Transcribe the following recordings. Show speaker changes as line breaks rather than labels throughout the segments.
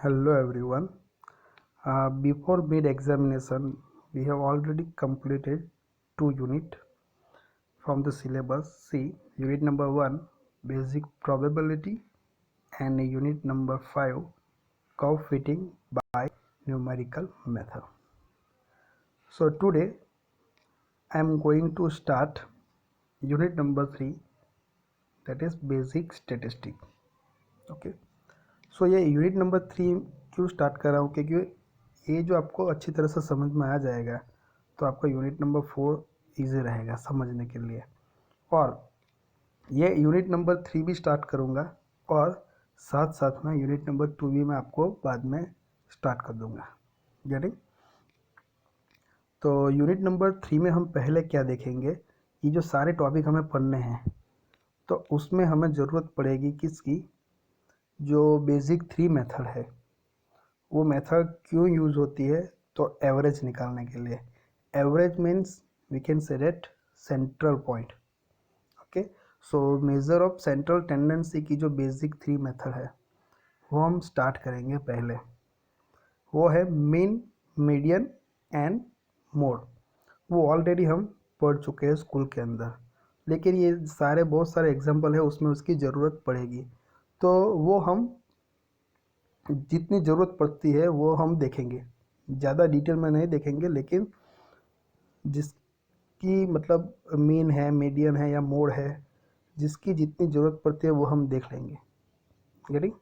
Hello everyone. Before mid-examination, we have already completed 2 units from the syllabus. See, unit number 1, basic probability, and unit number 5, curve fitting by numerical method. So today I am going to start unit number 3, that is basic statistic. Okay. सो ये unit number 3 क्यों start कर रहा हूँ, क्योंकि ये जो आपको अच्छी तरह से समझ में आ जाएगा तो आपका यूनिट नंबर 4 इजी रहेगा समझने के लिए। और ये यूनिट नंबर 3 भी स्टार्ट करूँगा और साथ साथ में यूनिट नंबर 2 भी मैं आपको बाद में स्टार्ट कर दूँगा। गेटिंग? तो यूनिट नंबर 3 में हम पहले क्या देखेंगे, ये जो सारे टॉपिक हमें पढ़ने हैं तो उसमें हमें ज़रूरत पड़ेगी किसकी, जो बेसिक 3 मेथड है वो मेथड क्यों यूज़ होती है, तो एवरेज निकालने के लिए। Average means we can say that central point. Okay, so measure of central tendency की जो बेसिक 3 मेथड है वो हम स्टार्ट करेंगे। पहले वो है मीन, मीडियन एंड मोड। वो ऑलरेडी हम पढ़ चुके हैं स्कूल के अंदर, लेकिन ये सारे बहुत सारे एग्जाम्पल है उसमें उसकी ज़रूरत पड़ेगी, तो वो हम जितनी ज़रूरत पड़ती है वो हम देखेंगे। ज़्यादा डिटेल में नहीं देखेंगे, लेकिन जिसकी मतलब मीन है, मीडियन है या मोड है, जिसकी जितनी ज़रूरत पड़ती है वो हम देख लेंगे। गेटिंग?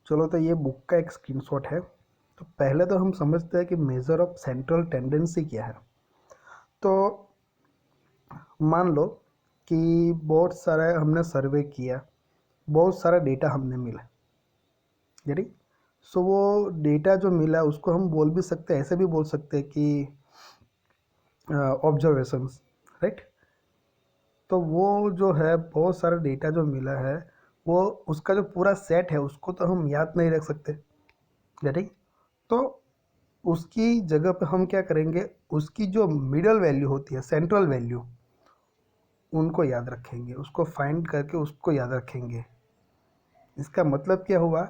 चलो, तो ये बुक का एक स्क्रीनशॉट है। तो पहले तो हम समझते हैं कि मेजर ऑफ सेंट्रल टेंडेंसी क्या है। तो मान लो कि बहुत सारा हमने सर्वे किया, बहुत सारा डेटा हमने मिला। गेटिंग? सो वो डेटा जो मिला उसको हम बोल भी सकते हैं, ऐसे भी बोल सकते हैं कि ऑब्जर्वेशंस, राइट। तो वो जो है बहुत सारा डेटा जो मिला है वो उसका जो पूरा सेट है उसको तो हम याद नहीं रख सकते। गेटिंग? तो उसकी जगह पे हम क्या करेंगे, उसकी जो मिडल वैल्यू होती है, सेंट्रल वैल्यू, उनको याद रखेंगे, उसको फाइंड करके उसको याद रखेंगे। इसका मतलब क्या हुआ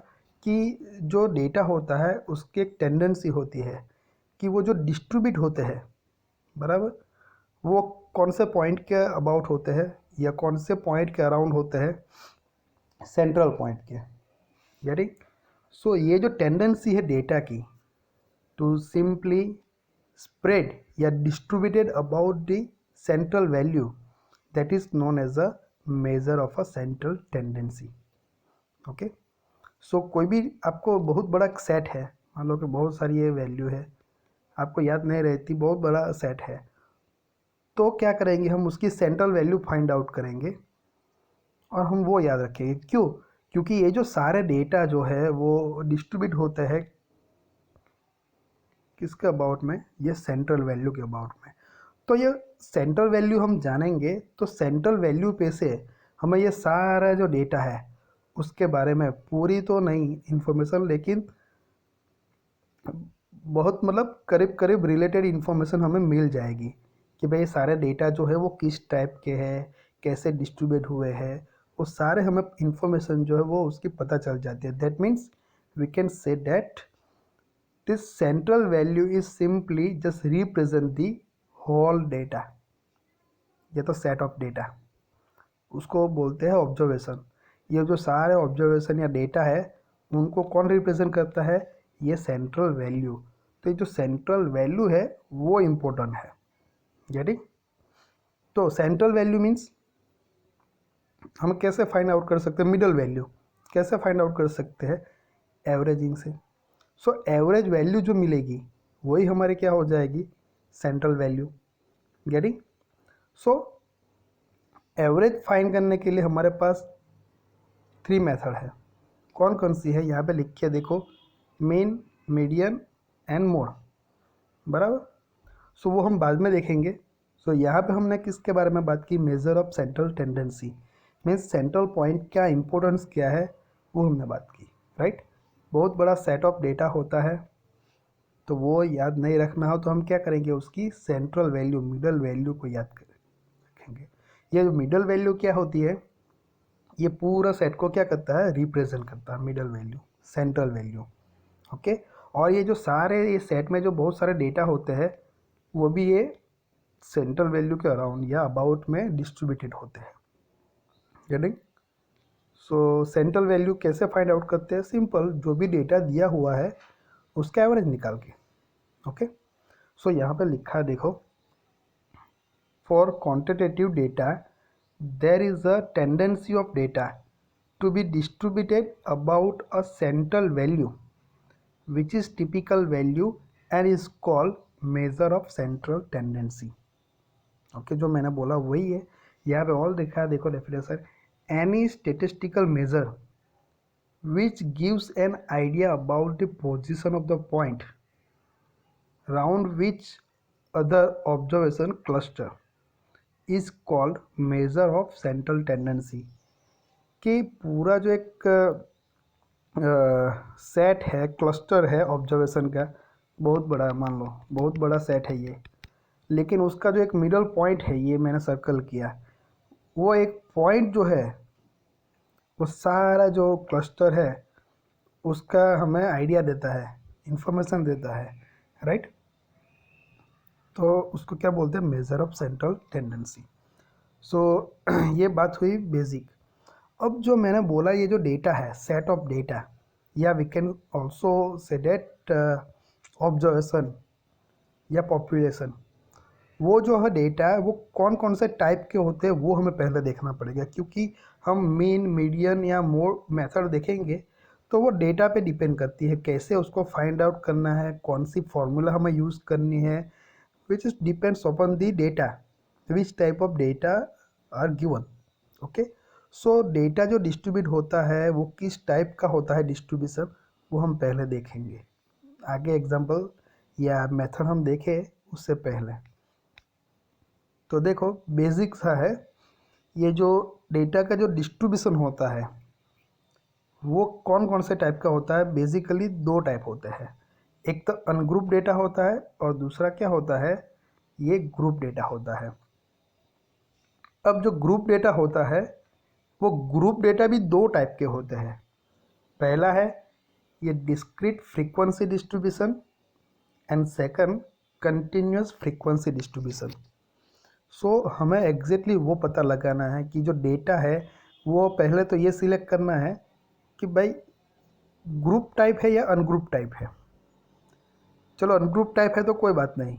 कि जो डेटा होता है उसकी एक टेंडेंसी होती है कि वो जो डिस्ट्रीब्यूट होते हैं, बराबर, वो कौन से पॉइंट के अबाउट होते हैं या कौन से पॉइंट के अराउंड होते हैं, सेंट्रल पॉइंट के। गेटिंग? सो ये जो टेंडेंसी है डेटा की टू सिंपली स्प्रेड या distributed about the central value, that is known as a measure of a central tendency. Okay, so कोई भी आपको बहुत बड़ा सेट है, मान लो कि बहुत सारी ये वैल्यू है, आपको याद नहीं रहती, बहुत बड़ा सेट है, तो क्या करेंगे, हम उसकी सेंट्रल वैल्यू फाइंड आउट करेंगे और हम वो याद रखेंगे। क्यों? क्योंकि ये जो सारे डेटा जो है वो डिस्ट्रीब्यूट होते हैं किसके अबाउट में, ये सेंट्रल वैल्यू के अबाउट में। तो ये सेंट्रल वैल्यू हम जानेंगे तो सेंट्रल वैल्यू पे से हमें ये सारा जो डेटा है उसके बारे में पूरी तो नहीं इन्फॉर्मेशन, लेकिन बहुत मतलब करीब करीब रिलेटेड इन्फॉर्मेशन हमें मिल जाएगी कि भाई सारे डेटा जो है वो किस टाइप के हैं, कैसे डिस्ट्रीब्यूट हुए हैं, वो सारे हमें इन्फॉर्मेशन जो है वो उसकी पता चल जाती है। That means we can say that this central value is simply just represent the whole data. ये तो सेट ऑफ डेटा, उसको बोलते हैं ऑब्जर्वेशन। ये जो सारे ऑब्जर्वेशन या डेटा है उनको कौन रिप्रेजेंट करता है, ये सेंट्रल वैल्यू। तो ये जो सेंट्रल वैल्यू है वो इम्पोर्टेंट है। गेटिंग? तो सेंट्रल वैल्यू मीन्स हम कैसे फाइंड आउट कर सकते हैं, मिडल वैल्यू कैसे फाइंड आउट कर सकते हैं, एवरेजिंग से। सो एवरेज वैल्यू जो मिलेगी वही हमारे क्या हो जाएगी, central value. Getting? So average find करने के लिए हमारे पास 3 मेथड है। कौन कौन सी है यहाँ पे लिख के देखो, मीन, मीडियन एंड मोड, बराबर। सो वो हम बाद में देखेंगे। सो यहाँ पे हमने किसके बारे में बात की, major of central tendency, means central point क्या इंपॉर्टेंस क्या है वो हमने बात की, राइट। बहुत बड़ा सेट ऑफ डेटा होता है तो वो याद नहीं रखना हो तो हम क्या करेंगे, उसकी सेंट्रल वैल्यू, मिडल वैल्यू को याद रखेंगे। ये जो मिडल वैल्यू क्या होती है, ये पूरा सेट को क्या करता है, रिप्रेजेंट करता है, middle value, central value. Okay, और ये जो सारे ये सेट में जो बहुत सारे डेटा होते हैं वो भी ये सेंट्रल वैल्यू के अराउंड या अबाउट में डिस्ट्रीब्यूटेड होते हैं। गेटिंग? सो सेंट्रल वैल्यू कैसे फाइंड आउट करते हैं? सिंपल, जो भी डेटा दिया हुआ है उसका एवरेज निकाल के। ओके, सो यहाँ पे लिखा है देखो, for quantitative data there is a tendency of data to be distributed about a central value which is typical value and is called measure of central tendency। Okay, जो मैंने बोला वही है, यहाँ पे ऑल लिखा है देखो definition, any statistical measure which gives an idea about the position of the point round which other observation cluster is called measure of central tendency। कि पूरा जो एक सेट है, क्लस्टर है ऑब्जर्वेशन का, बहुत बड़ा, मान लो बहुत बड़ा सेट है ये, लेकिन उसका जो एक मिडल पॉइंट है, ये मैंने सर्कल किया, वो एक पॉइंट जो है वो सारा जो क्लस्टर है उसका हमें आइडिया देता है, इंफॉर्मेशन देता है, राइट? तो उसको क्या बोलते हैं? Measure of central tendency. So ये बात हुई बेसिक। अब जो मैंने बोला, ये जो डेटा है, सेट ऑफ डेटा, या we can also say that observation या पॉपुलेशन, वो जो है डेटा है वो कौन कौन से टाइप के होते हैं वो हमें पहले देखना पड़ेगा, क्योंकि हम मीन, मीडियन या मोड मेथड देखेंगे तो वो डेटा पे डिपेंड करती है, कैसे उसको फाइंड आउट करना है, कौन सी फॉर्मूला हमें यूज़ करनी है, which is depends upon the data, which type of data are given. Okay, so data जो डिस्ट्रीब्यूट होता है वो किस टाइप का होता है डिस्ट्रीब्यूशन, वो हम पहले देखेंगे, आगे एग्जांपल या मेथड हम देखें उससे पहले। तो देखो बेसिक सा है, ये जो डेटा का जो डिस्ट्रीब्यूशन होता है वो कौन कौन से टाइप का होता है? बेसिकली दो टाइप होते हैं, एक तो अनग्रुप डेटा होता है और दूसरा क्या होता है, ये ग्रुप डेटा होता है। अब जो ग्रुप डेटा होता है वो ग्रुप डेटा भी दो टाइप के होते हैं। पहला है ये discrete frequency distribution and second continuous frequency distribution. So हमें एग्जैक्टली वो पता लगाना है कि जो डेटा है वो पहले तो ये सिलेक्ट करना है कि भाई ग्रुप टाइप है या अनग्रुप टाइप है। चलो अनग्रुप टाइप है तो कोई बात नहीं,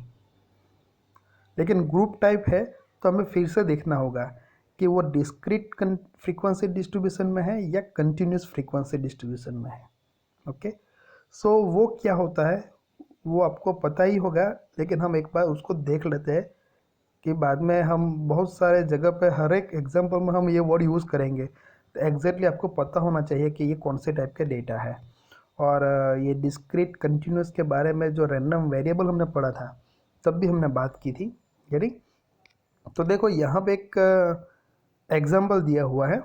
लेकिन ग्रुप टाइप है तो हमें फिर से देखना होगा कि वो डिस्क्रीट फ्रीक्वेंसी डिस्ट्रीब्यूशन में है या कंटिन्यूस फ्रीक्वेंसी डिस्ट्रीब्यूशन में है। ओके, सो वो क्या होता है वो आपको पता ही होगा, लेकिन हम एक बार उसको देख लेते हैं कि बाद में हम बहुत सारे जगह पे हर एक एग्जांपल में हम ये वर्ड यूज़ करेंगे, तो एग्जैक्टली आपको पता होना चाहिए कि ये कौन से टाइप के डेटा है। और ये डिस्क्रीट कंटिन्यूस के बारे में जो रैंडम वेरिएबल हमने पढ़ा था तब भी हमने बात की थी, यानी। तो देखो यहाँ पे एक एग्जांपल दिया हुआ है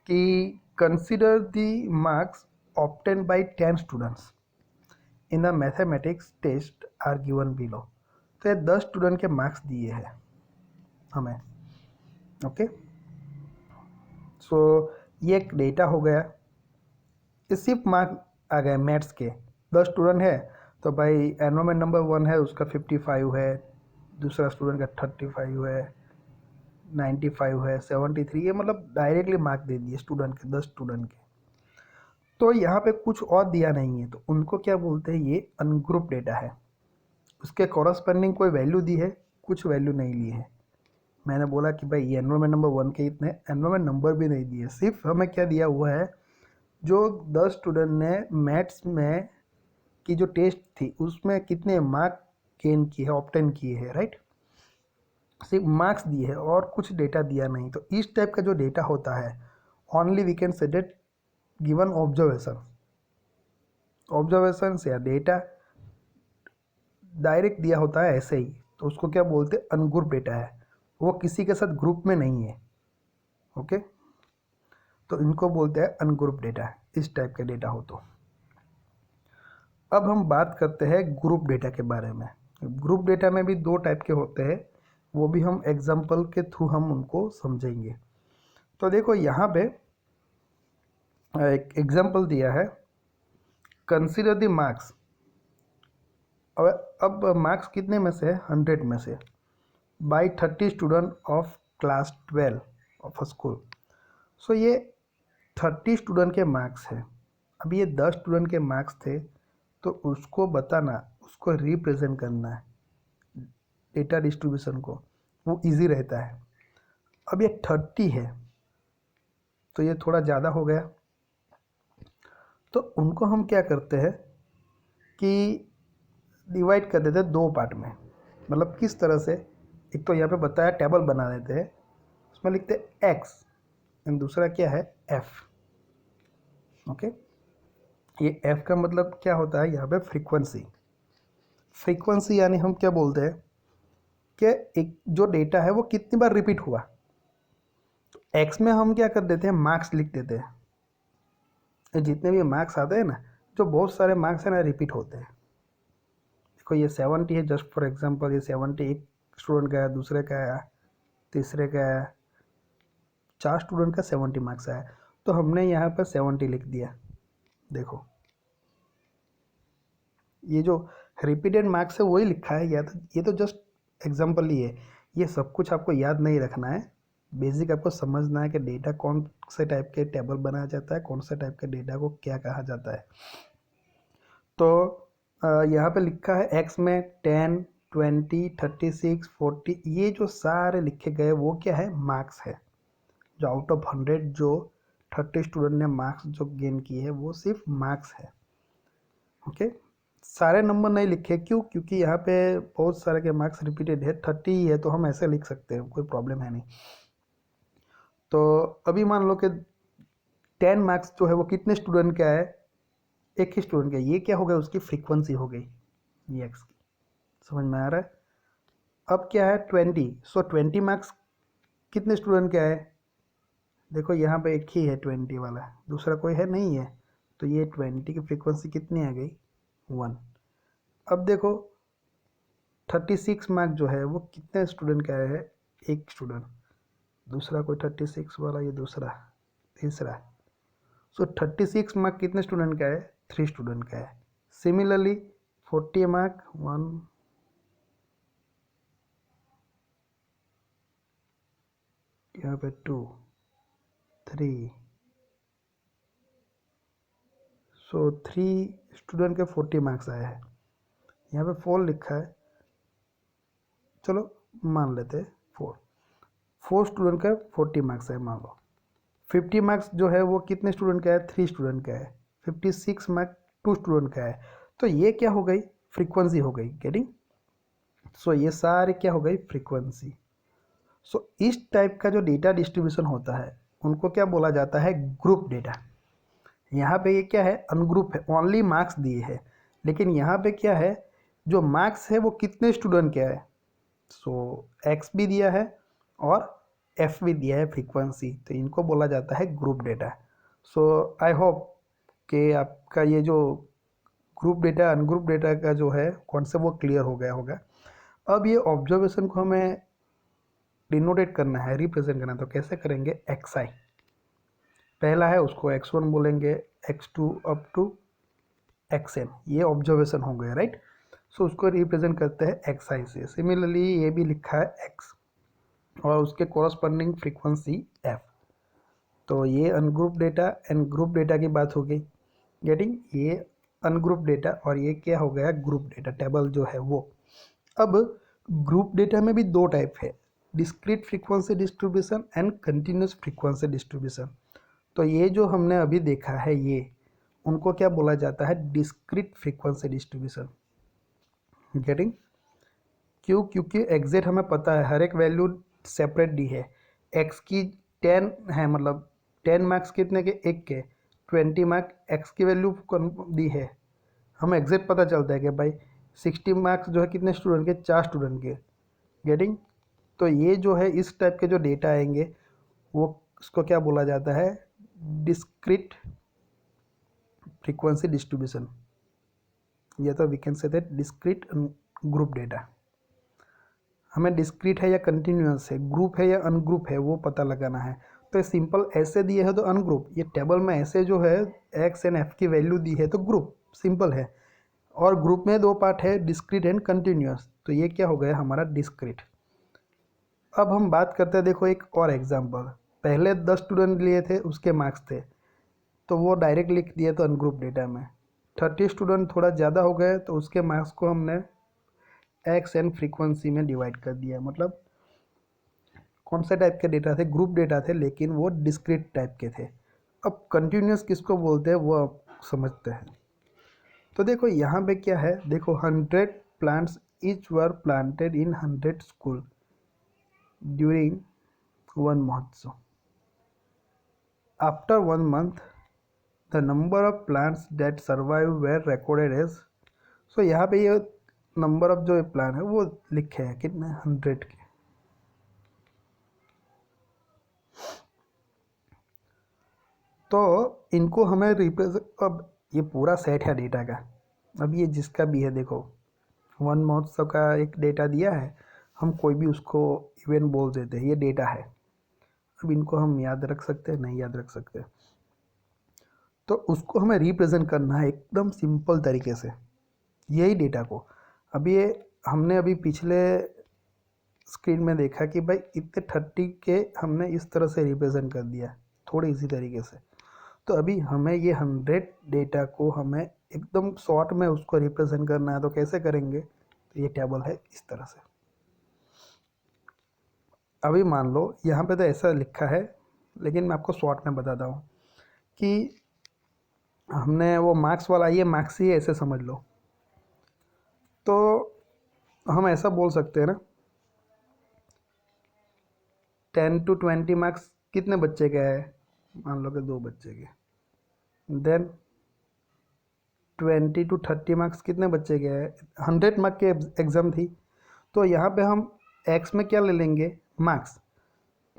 कि consider the marks obtain by 10 students in the mathematics test are given below. तो ये 10 स्टूडेंट के मार्क्स दिए हैं हमें। ओके, सो ये एक डेटा हो गया, ये सिर्फ मार्क आ गए मैथ्स के। 10 स्टूडेंट है तो भाई एनरोलमेंट नंबर 1 है उसका 55 है, दूसरा स्टूडेंट का 35 है, 95 है, 73, ये मतलब डायरेक्टली मार्क दे दिए स्टूडेंट के, 10 स्टूडेंट के। तो यहाँ पे कुछ और दिया नहीं है तो उनको क्या बोलते हैं, ये अनग्रुप डेटा है। उसके कॉरस्पेंडिंग कोई वैल्यू दी है, कुछ वैल्यू नहीं ली है। मैंने बोला कि भाई ये एनरोलमेंट नंबर 1 के इतने, एनरोलमेंट नंबर भी नहीं दिए, सिर्फ हमें क्या दिया हुआ है, जो 10 स्टूडेंट ने मैथ्स में की जो टेस्ट थी उसमें कितने मार्क गेन किए हैं, ऑब्टेन किए हैं, राइट? सिर्फ मार्क्स दिए हैं और कुछ डेटा दिया नहीं। तो इस टाइप का जो डेटा होता है only we can say that given observation या डेटा डायरेक्ट दिया होता है ऐसे ही, तो उसको क्या बोलते हैं, अनग्रुप डेटा है, वो किसी के साथ ग्रुप में नहीं है। ओके, तो इनको बोलते हैं अनग्रुप डेटा, इस टाइप का डेटा हो तो। अब हम बात करते हैं ग्रुप डेटा के बारे में। ग्रुप डेटा में भी दो टाइप के होते हैं, वो भी हम एग्जाम्पल के थ्रू हम उनको समझेंगे। तो देखो यहाँ पे एक एग्जांपल दिया है, कंसीडर द मार्क्स। अब मार्क्स कितने में से है, 100 में से, by 30 student of class 12 of a school. So ये 30 स्टूडेंट के मार्क्स है। अब ये 10 स्टूडेंट के मार्क्स थे, तो उसको बताना, उसको रिप्रेजेंट करना है डेटा डिस्ट्रीब्यूशन को, वो इजी रहता है। अब ये 30 है तो ये थोड़ा ज़्यादा हो गया, तो उनको हम क्या करते हैं कि डिवाइड कर देते हैं 2 पार्ट में। मतलब किस तरह से, एक तो यहाँ पे बताया टेबल बना देते हैं, उसमें लिखते हैं एक्स एंड दूसरा क्या है एफ। ओके, ये एफ का मतलब क्या होता है यहाँ पे, फ्रीक्वेंसी। फ्रीक्वेंसी यानी हम क्या बोलते हैं कि एक जो डेटा है वो कितनी बार रिपीट हुआ। तो एक्स में हम क्या कर देते हैं, मार्क्स लिख देते हैं। ये जितने भी मार्क्स आते हैं ना, जो बहुत सारे मार्क्स हैं ना, रिपीट होते हैं। देखो ये 70 है, जस्ट फॉर एग्जांपल, ये 70 एक स्टूडेंट का है, दूसरे का है, तीसरे का है, 4 स्टूडेंट का 70 मार्क्स आया, तो हमने यहाँ पर 70 लिख दिया। देखो ये जो रिपीटेड मार्क्स है वही लिखा है, या तो ये तो जस्ट एग्जांपल ही है। ये सब कुछ आपको याद नहीं रखना है, बेसिक आपको समझना है कि डेटा कौन से टाइप के टेबल बनाया जाता है, कौन से टाइप के डेटा को क्या कहा जाता है। तो यहाँ पे लिखा है एक्स में 10, 20, 36, 40, ये जो सारे लिखे गए वो क्या है, मार्क्स है। जो आउट ऑफ 100 जो 30 स्टूडेंट ने मार्क्स जो गेन किए हैं वो सिर्फ मार्क्स है। ओके, सारे नंबर नहीं लिखे, क्यों, क्योंकि यहाँ पे बहुत सारे के मार्क्स रिपीटेड है, 30 ही है, तो हम ऐसे लिख सकते हैं, कोई प्रॉब्लम है नहीं। तो अभी मान लो कि 10 मार्क्स जो है वो कितने स्टूडेंट का है, एक ही स्टूडेंट का। ये क्या हो गया, उसकी फ्रीक्वेंसी हो गई, ये एक्स की। समझ में आ रहा है। अब क्या है 20, सो 20 मार्क्स कितने स्टूडेंट का है, देखो यहाँ पे एक ही है 20 वाला, दूसरा कोई है नहीं है, तो ये 20 की फ्रीक्वेंसी कितनी आ गई, 1। अब देखो 36 मार्क जो है वो कितने स्टूडेंट का है, एक स्टूडेंट, दूसरा कोई 36 वाला, ये दूसरा, तीसरा। सो 36 मार्क कितने स्टूडेंट का है, 3 स्टूडेंट का है। सिमिलरली 40 मार्क 1, यहाँ पे 2, 3, सो 3 स्टूडेंट के 40 मार्क्स आए हैं। यहाँ पे 4 लिखा है, चलो मान लेते हैं 4 स्टूडेंट का 40 मार्क्स है मान लो। 50 मार्क्स जो है वो कितने स्टूडेंट का है, 3 स्टूडेंट का है। 56 मार्क्स 2 स्टूडेंट का है। तो ये क्या हो गई, फ्रीक्वेंसी हो गई, गेटिंग। सो ये सारे क्या हो गई, फ्रीक्वेंसी। सो इस टाइप का जो डेटा डिस्ट्रीब्यूशन होता है उनको क्या बोला जाता है, ग्रुप डेटा। यहाँ पे ये क्या है, अनग्रुप है, ओनली मार्क्स दिए हैं, लेकिन यहाँ पे क्या है, जो मार्क्स है वो कितने स्टूडेंट का है। सो एक्स भी दिया है और एफ भी दिया है, फ्रीक्वेंसी, तो इनको बोला जाता है group data. So I hope कि आपका ये जो ग्रुप डेटा अनग्रुप डेटा का जो है कॉन्सेप्ट वो क्लियर हो गया होगा। अब ये ऑब्जर्वेशन को हमें डिनोटेट करना है, रिप्रेजेंट करना है, तो कैसे करेंगे, एक्स आई पहला है उसको x1 बोलेंगे, x2 अप टू xn, ये ऑब्जर्वेशन हो गया, राइट। सो उसको रिप्रेजेंट करते हैं एक्स आई से। सिमिलरली ये भी लिखा है x और उसके कॉरस्पॉन्डिंग फ्रीक्वेंसी f। तो ये ungroup data and group data की बात हो गई, गेटिंग। ये अनग्रुप डेटा और ये क्या हो गया, ग्रुप डेटा टेबल जो है वो। अब ग्रुप डेटा में भी 2 टाइप है, discrete frequency distribution and continuous frequency distribution. तो ये जो हमने अभी देखा है ये, उनको क्या बोला जाता है, डिस्क्रीट फ्रीक्वेंसी डिस्ट्रीब्यूशन, गेटिंग। क्यों, क्योंकि एग्जैक्ट हमें पता है हर एक वैल्यू सेपरेट दी है। एक्स की 10 है, मतलब 10 मार्क्स कितने के, एक के। 20 मार्क एक्स की वैल्यू दी है, हमें एग्जैक्ट पता चलता है कि भाई 60 मार्क्स जो है कितने स्टूडेंट के, 4 स्टूडेंट के, गेटिंग। तो ये जो है इस टाइप के जो डेटा आएंगे वो उसको क्या बोला जाता है, डिस्क्रीट फ्रीक्वेंसी डिस्ट्रीब्यूशन, या तो we can say that discrete group data. हमें डिस्क्रीट है या कंटिन्यूस है, ग्रुप है या अनग्रुप है, वो पता लगाना है। तो सिंपल ऐसे दिए है तो अनग्रुप, ये टेबल में ऐसे जो है एक्स एंड एफ की वैल्यू दी है तो ग्रुप सिंपल है। और ग्रुप में दो पार्ट है, डिस्क्रीट एंड कंटिन्यूस, तो ये क्या हो गया हमारा डिस्क्रीट। अब हम बात करते हैं, देखो एक और एग्जांपल, पहले 10 स्टूडेंट लिए थे उसके मार्क्स थे तो वो डायरेक्ट लिख दिए तो अनग्रुप डेटा में। 30 स्टूडेंट थोड़ा ज़्यादा हो गए तो उसके मार्क्स को हमने एक्स एंड फ्रीक्वेंसी में डिवाइड कर दिया। मतलब कौन से टाइप के डेटा थे, ग्रुप डेटा थे लेकिन वो डिस्क्रीट टाइप के थे। अब कंटिन्यूस किसको बोलते हैं वो आप समझते हैं। तो देखो यहाँ पे क्या है, देखो 100 plants each were planted in 100 school during 1 महोत्सव। After 1 month the number of plants that survive were recorded as. So यहाँ पे ये नंबर ऑफ जो प्लान है वो लिखे हैं कितने, 100 के। तो इनको हमें रिप्रेजेंट, अब ये पूरा सेट है डेटा का, अब ये जिसका भी है देखो 1 महोत्सव का एक डेटा दिया है, हम कोई भी उसको इवेंट बोल देते हैं, ये डेटा है। अब इनको हम याद रख सकते हैं, नहीं याद रख सकते, तो उसको हमें रिप्रेजेंट करना है एकदम सिंपल तरीके से यही डेटा को। अब ये हमने अभी पिछले स्क्रीन में देखा कि भाई इतने 30 के हमने इस तरह से रिप्रेजेंट कर दिया थोड़ी इसी तरीके से। तो अभी हमें ये 100 डेटा को हमें एकदम शॉर्ट में उसको रिप्रेजेंट करना है, तो कैसे करेंगे, तो ये टेबल है इस तरह से। अभी मान लो यहाँ पे तो ऐसा लिखा है लेकिन मैं आपको शॉर्ट में बताता हूँ कि हमने वो मार्क्स वाला, ये मार्क्स ही ऐसे समझ लो। तो हम ऐसा बोल सकते हैं ना, 10 to 20 मार्क्स कितने बच्चे के है, मान लो कि 2 बच्चे के। देन 20 to 30 मार्क्स कितने बच्चे के है, 100 मार्क के एग्ज़ाम थी, तो यहाँ पे हम एक्स में क्या ले लेंगे, मार्क्स।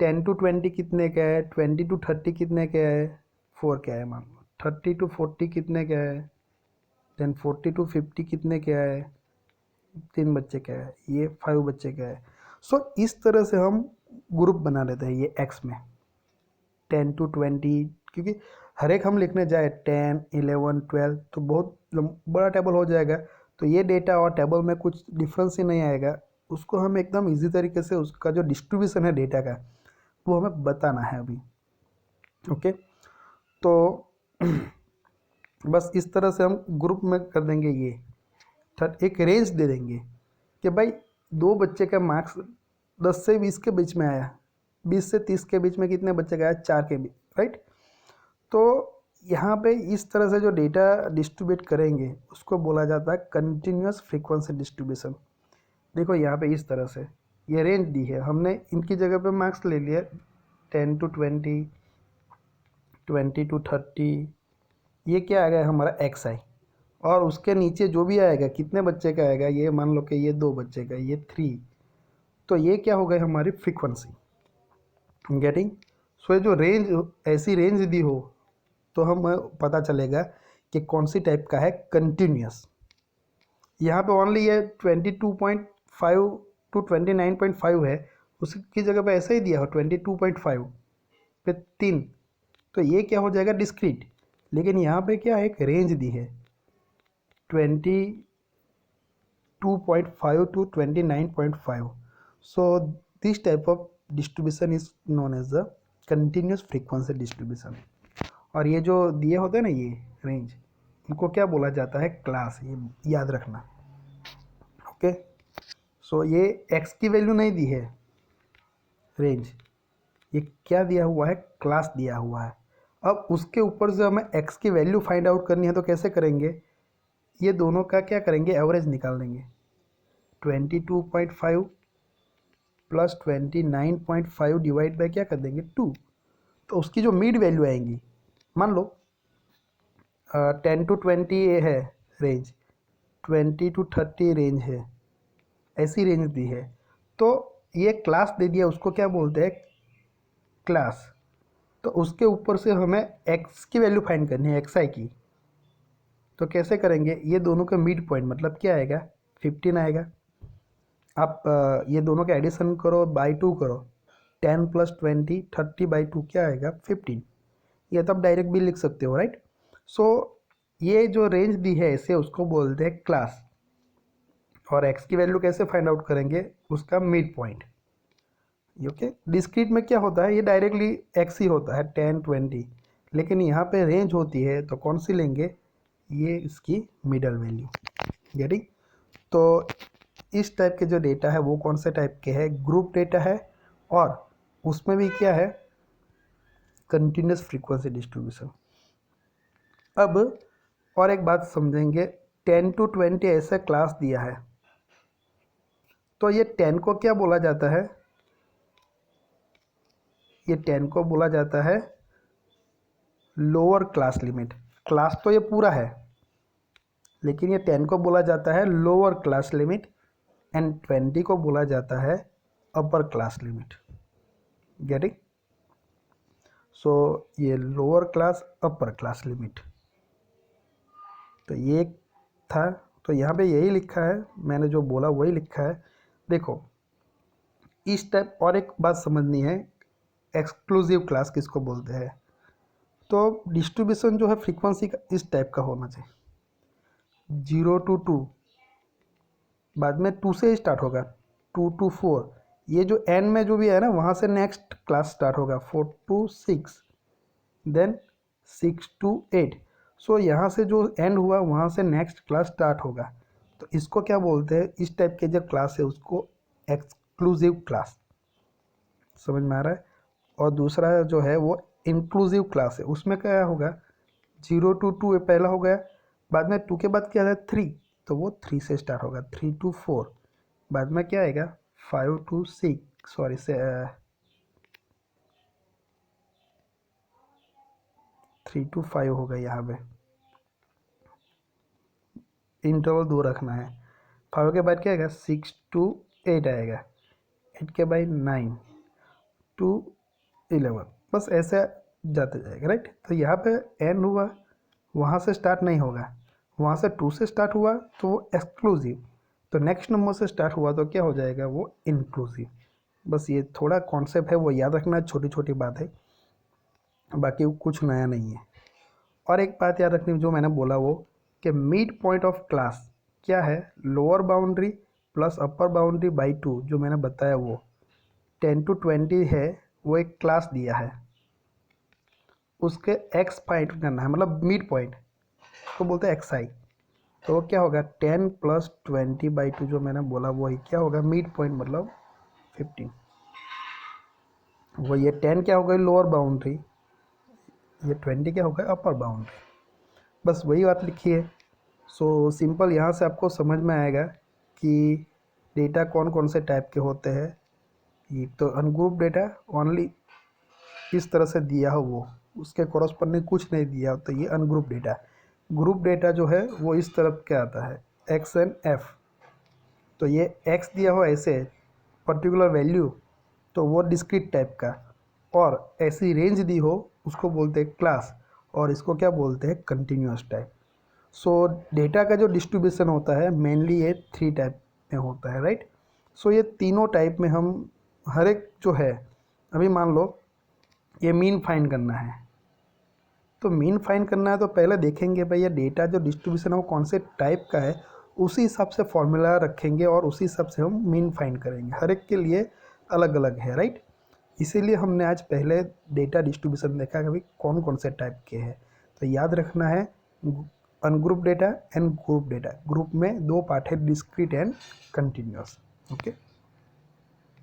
10 to 20 कितने का है, 20 to 30 कितने का है, 4 का है मान लो। 30 to 40 कितने का है, देन 40 to 50 कितने का है, 3 बच्चे का है, ये 5 बच्चे का है। सो इस तरह से हम ग्रुप बना लेते हैं ये एक्स में 10 to 20, क्योंकि हर एक हम लिखने जाए 10, 11, 12 तो बहुत बड़ा टेबल हो जाएगा, तो ये डेटा और टेबल में कुछ डिफरेंस ही नहीं आएगा। उसको हम एकदम इजी तरीके से उसका जो डिस्ट्रीब्यूशन है डेटा का वो हमें बताना है अभी। ओके, तो बस इस तरह से हम ग्रुप में कर देंगे, ये एक रेंज दे देंगे कि भाई 2 बच्चे का मार्क्स 10 से 20 के बीच में आया, 20 से 30 के बीच में कितने बच्चे का आया, 4 के बीच, राइट। तो यहाँ पे इस तरह से जो डेटा डिस्ट्रीब्यूट करेंगे उसको बोला जाता है कंटिन्यूस फ्रीक्वेंसी डिस्ट्रीब्यूशन। देखो यहाँ पे इस तरह से ये रेंज दी है, हमने इनकी जगह पे मार्क्स ले लिया 10 to 20, 20 to 30, ये क्या आ गया हमारा एक्स आई। और उसके नीचे जो भी आएगा कितने बच्चे का आएगा, ये मान लो कि ये 2 बच्चे का, ये 3, तो ये क्या हो गई हमारी फ्रीक्वेंसी। गेटिंग। सो ये जो रेंज, ऐसी रेंज दी हो तो हम पता चलेगा कि कौन सी टाइप का है कंटिन्यूस। यहाँ पे ओनली ये 22.5 to 29.5 है, उसकी जगह पे ऐसा ही दिया हो 22.5 पे 3, तो ये क्या हो जाएगा डिस्क्रीट। लेकिन यहाँ पे क्या है, एक रेंज दी है 22.5 to 29.5। So this type of distribution is known as the continuous frequency distribution। और ये जो दिए होते हैं ना ये रेंज, इनको क्या बोला जाता है, क्लास, ये याद रखना। ओके, सो ये x की वैल्यू नहीं दी है रेंज, ये क्या दिया हुआ है, क्लास दिया हुआ है। अब उसके ऊपर से हमें x की वैल्यू फाइंड आउट करनी है, तो कैसे करेंगे, ये दोनों का क्या करेंगे, एवरेज निकाल देंगे। 22.5 प्लस 29.5 डिवाइड बाय क्या कर देंगे 2, तो उसकी जो मिड वैल्यू आएंगी, मान लो 10 to 20 ये है रेंज, 20 to 30 रेंज है, ऐसी रेंज दी है, तो ये क्लास दे दिया, उसको क्या बोलते हैं, क्लास। तो उसके ऊपर से हमें x की वैल्यू फाइंड करनी है, xi की। तो कैसे करेंगे, ये दोनों का मिड पॉइंट मतलब क्या आएगा, 15 आएगा। आप ये दोनों का एडिशन करो, बाई 2 करो, 10 + 20 30/2 क्या आएगा 15। ये तब डायरेक्ट भी लिख सकते हो, राइट। सो ये जो रेंज दी है इसे उसको बोलते हैं क्लास। और x की वैल्यू कैसे फाइंड आउट करेंगे, उसका मिड पॉइंट। ओके, डिस्क्रीट में क्या होता है, ये डायरेक्टली x ही होता है 10 20, लेकिन यहाँ पे रेंज होती है तो कौन सी लेंगे, ये इसकी मिडल वैल्यू। गेटिंग। तो इस टाइप के जो डेटा है वो कौन से टाइप के हैं, ग्रुप डेटा है, और उसमें भी क्या है, कंटिन्यूस फ्रीक्वेंसी डिस्ट्रीब्यूशन। अब और एक बात समझेंगे, 10 to 20 ऐसा क्लास दिया है, तो ये 10 को क्या बोला जाता है, ये 10 को बोला जाता है लोअर क्लास लिमिट। क्लास तो ये पूरा है, लेकिन ये 10 को बोला जाता है लोअर क्लास लिमिट, एंड 20 को बोला जाता है upper class limit. Getting. So ये lower class upper class limit, तो ये था। तो यहाँ पे यही लिखा है, मैंने जो बोला वही लिखा है। देखो इस टाइप और एक बात समझनी है, एक्सक्लूसिव क्लास किसको बोलते हैं। तो डिस्ट्रीब्यूशन जो है फ्रीक्वेंसी का इस टाइप का होना चाहिए, 0 to 2, बाद में 2 से स्टार्ट होगा, 2 to 4, ये जो एन में जो भी है ना वहाँ से नेक्स्ट क्लास स्टार्ट होगा, 4 to 6, देन 6 to 8। सो यहाँ से जो एंड हुआ वहाँ से नेक्स्ट क्लास स्टार्ट होगा। तो इसको क्या बोलते हैं, इस टाइप के जो क्लास है उसको एक्सक्लूसिव क्लास। समझ में आ रहा है। और दूसरा जो है वो इंक्लूसिव क्लास है, उसमें क्या होगा, 0 to 2 पहला हो गया, बाद में 2 के बाद क्या है 3, तो वो 3 से स्टार्ट होगा, 3 to 4, बाद में क्या आएगा 5 to 6, सॉरी से 3 to 5 होगा, यहाँ पे इंटरवल 2 रखना है। 5 के बाद क्या आएगा 6 to 8 आएगा, 8 के बाद 9 to 11, बस ऐसे जाते जाएगा, राइट। तो यहाँ पे एंड हुआ, वहाँ से स्टार्ट नहीं होगा, वहाँ से 2 से स्टार्ट हुआ तो वो एक्सक्लूसिव, तो नेक्स्ट नंबर से स्टार्ट हुआ तो क्या हो जाएगा वो इंक्लूसिव। बस ये थोड़ा कॉन्सेप्ट है वो याद रखना, छोटी छोटी बात है, बाकी वो कुछ नया नहीं है। और एक बात याद रखनी जो मैंने बोला वो, कि मिड पॉइंट ऑफ क्लास क्या है, lower boundary plus upper boundary by 2, जो मैंने बताया वो 10 to 20 है, वो एक क्लास दिया है, उसके एक्स फाइंड करना है, मतलब मिड पॉइंट को बोलते हैं एक्स आई। तो क्या होगा 10 + 20/2, जो मैंने बोला वही क्या होगा मिड पॉइंट, मतलब 15। वो ये 10 क्या हो गई लोअर बाउंड्री, ये 20 क्या हो गया अपर बाउंड्री, बस वही बात लिखी है। सो सिंपल, यहाँ से आपको समझ में आएगा कि डेटा कौन कौन से टाइप के होते हैं। ये तो अनग्रुप डेटा ओनली इस तरह से दिया हो, वो उसके कॉरस्पॉन्डिंग कुछ नहीं दिया हो, तो ये अनग्रुप डेटा। ग्रुप डेटा जो है वो इस तरफ क्या आता है, एक्स एंड एफ। तो ये एक्स दिया हो ऐसे पर्टिकुलर वैल्यू, तो वो डिस्क्रीट टाइप का, और ऐसी रेंज दी हो उसको बोलते हैं क्लास, और इसको क्या बोलते हैं कंटिन्यूस टाइप। सो डेटा का जो डिस्ट्रीब्यूशन होता है मेनली ये 3 टाइप में होता है, राइट। सो ये तीनों टाइप में हम हर एक जो है, अभी मान लो ये मीन फाइंड करना है, तो मीन फाइंड करना है तो पहले देखेंगे भाई ये डेटा जो डिस्ट्रीब्यूशन है वो कौन से टाइप का है, उसी हिसाब से फॉर्मूला रखेंगे और उसी हिसाब से हम मीन फाइंड करेंगे, हर एक के लिए अलग अलग है, राइट। इसीलिए हमने आज पहले डेटा डिस्ट्रीब्यूशन देखा कि भाई कौन कौन से टाइप के हैं। तो याद रखना है ungroup data and group data. Group में 2 पार्ट है, डिस्क्रीट एंड कंटिन्यूस। ओके।